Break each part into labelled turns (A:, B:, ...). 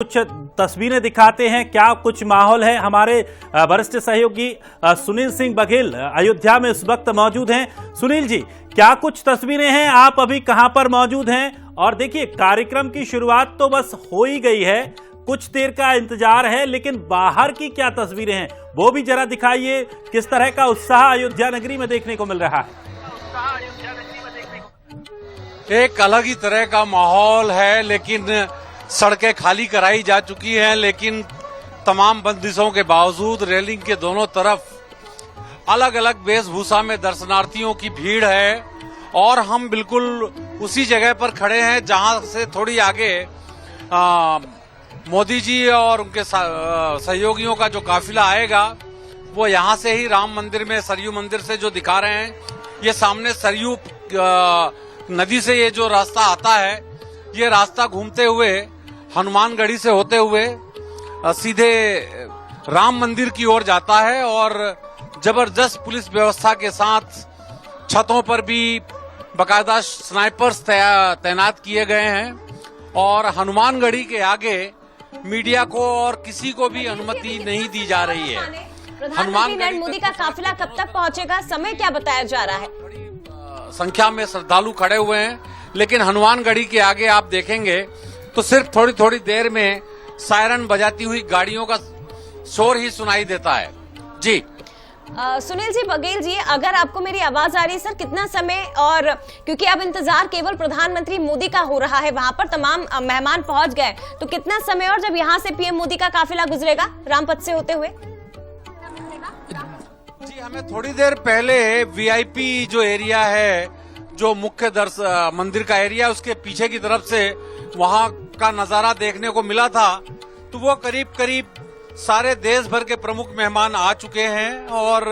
A: कुछ तस्वीरें दिखाते हैं, क्या कुछ माहौल है। हमारे वरिष्ठ सहयोगी सुनील सिंह बघेल अयोध्या में इस वक्त मौजूद हैं। सुनील जी, क्या कुछ तस्वीरें हैं, आप अभी कहां पर मौजूद हैं? और देखिए, कार्यक्रम की शुरुआत तो बस हो ही गई है, कुछ देर का इंतजार है, लेकिन बाहर की क्या तस्वीरें हैं वो भी जरा दिखाइए। किस तरह का उत्साह अयोध्या नगरी में देखने को मिल रहा है?
B: एक अलग ही तरह का माहौल है, लेकिन सड़कें खाली कराई जा चुकी हैं, लेकिन तमाम बंदिशों के बावजूद रेलिंग के दोनों तरफ अलग अलग वेशभूषा में दर्शनार्थियों की भीड़ है। और हम बिल्कुल उसी जगह पर खड़े हैं जहां से थोड़ी आगे मोदी जी और उनके सहयोगियों का जो काफिला आएगा वो यहां से ही राम मंदिर में सरयू मंदिर से जो दिखा रहे हैं, ये सामने सरयू नदी से ये जो रास्ता आता है, ये रास्ता घूमते हुए हनुमानगढ़ी से होते हुए सीधे राम मंदिर की ओर जाता है। और जबरदस्त पुलिस व्यवस्था के साथ छतों पर भी बाकायदा स्नाइपर्स तैनात किए गए हैं। और हनुमानगढ़ी के आगे मीडिया को और किसी को भी अनुमति नहीं दी जा रही है।
C: प्रधानमंत्री नरेंद्र मोदी का काफिला कब तक पहुंचेगा, समय क्या बताया जा रहा है?
B: संख्या में श्रद्धालु खड़े हुए हैं, लेकिन हनुमानगढ़ी के आगे आप देखेंगे तो सिर्फ थोड़ी थोड़ी देर में सायरन बजाती हुई गाड़ियों का शोर ही सुनाई देता है। जी
C: सुनील जी, बघेल जी, अगर आपको मेरी आवाज आ रही है सर, कितना समय, और क्योंकि अब इंतजार केवल प्रधानमंत्री मोदी का हो रहा है, वहां पर तमाम मेहमान पहुंच गए, तो कितना समय और जब यहां से पीएम मोदी का काफिला गुजरेगा रामपथ से होते हुए?
B: जी, हमें थोड़ी देर पहले वीआईपी जो एरिया है, जो मुख्य मंदिर का एरिया, उसके पीछे की तरफ से वहां का नजारा देखने को मिला था। तो वो करीब करीब सारे देश भर के प्रमुख मेहमान आ चुके हैं और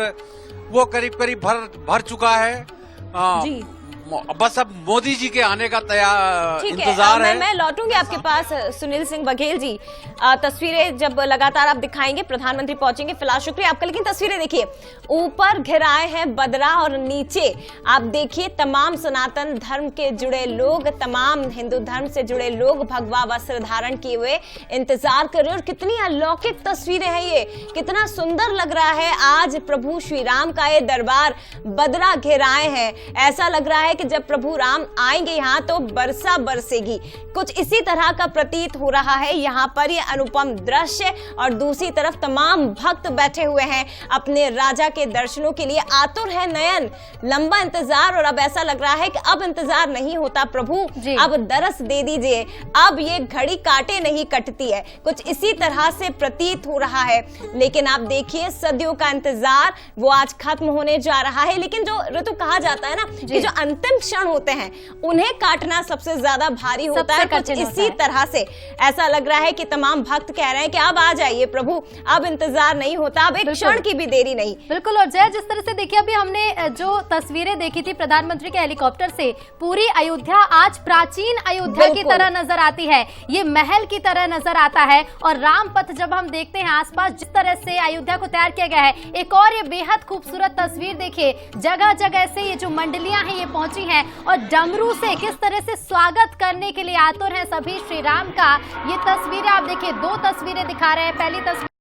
B: वो करीब करीब भर चुका है।
C: जी।
B: बस अब मोदी जी के आने का इंतजार है।
C: मैं लौटूंगी आपके पास सुनील सिंह बघेल जी। तस्वीरें जब लगातार आप दिखाएंगे, प्रधानमंत्री पहुंचेंगे, फिलहाल शुक्रिया आपका। लेकिन तस्वीरें देखिए, ऊपर घिराए हैं बदरा और नीचे आप देखिए तमाम सनातन धर्म के जुड़े लोग, तमाम हिंदू धर्म से जुड़े लोग भगवा वस्त्र धारण किए हुए इंतजार कर रहे हैं। और कितनी अलौकिक तस्वीरें हैं ये, कितना सुंदर लग रहा है। आज प्रभु श्री राम का ये दरबार बदरा घिराए हैं, ऐसा लग रहा है कि जब प्रभु राम आएंगे यहाँ तो बरसा बरसेगी। कुछ इसी तरह का प्रतीत हो रहा है यहाँ पर, ये अनुपम दृश्य। और दूसरी तरफ तमाम भक्त बैठे हुए हैं अपने राजा के दर्शनों के लिए, आतुर है नयन, लंबा इंतजार। और अब ऐसा लग रहा है कि अब इंतजार नहीं होता, प्रभु अब दरस दे दीजिए, अब ये घड़ी काटे नहीं कटती है, कुछ इसी तरह से प्रतीत हो रहा है। लेकिन आप देखिए, सदियों का इंतजार वो आज खत्म होने जा रहा है। लेकिन जो ऋतु कहा जाता है ना कि जो अंतिम क्षण होते हैं उन्हें काटना सबसे ज्यादा भारी होता है। कुछ इसी तरह से ऐसा लग रहा है कि तमाम भक्त कह रहे हैं कि अब आ जाइए प्रभु, अब इंतजार नहीं होता, अब एक क्षण की भी देरी नहीं।
D: बिल्कुल। और जय, जिस तरह से देखिए, अभी हमने जो तस्वीरें देखी थी प्रधानमंत्री के हेलीकॉप्टर से, पूरी अयोध्या आज प्राचीन अयोध्या की तरह नजर आती है, ये महल की तरह नजर आता है। और रामपथ जब हम देखते हैं आसपास जिस तरह से अयोध्या को तैयार किया गया है, एक और ये बेहद खूबसूरत तस्वीर देखिए, जगह जगह से ये जो मंडलियां हैं ये पहुंची हैं और डमरू से किस तरह से स्वागत करने के लिए आतुर हैं सभी श्री राम का। ये तस्वीरें आप देखिए, दो तस्वीरें दिखा रहे हैं। पहली तस्वीर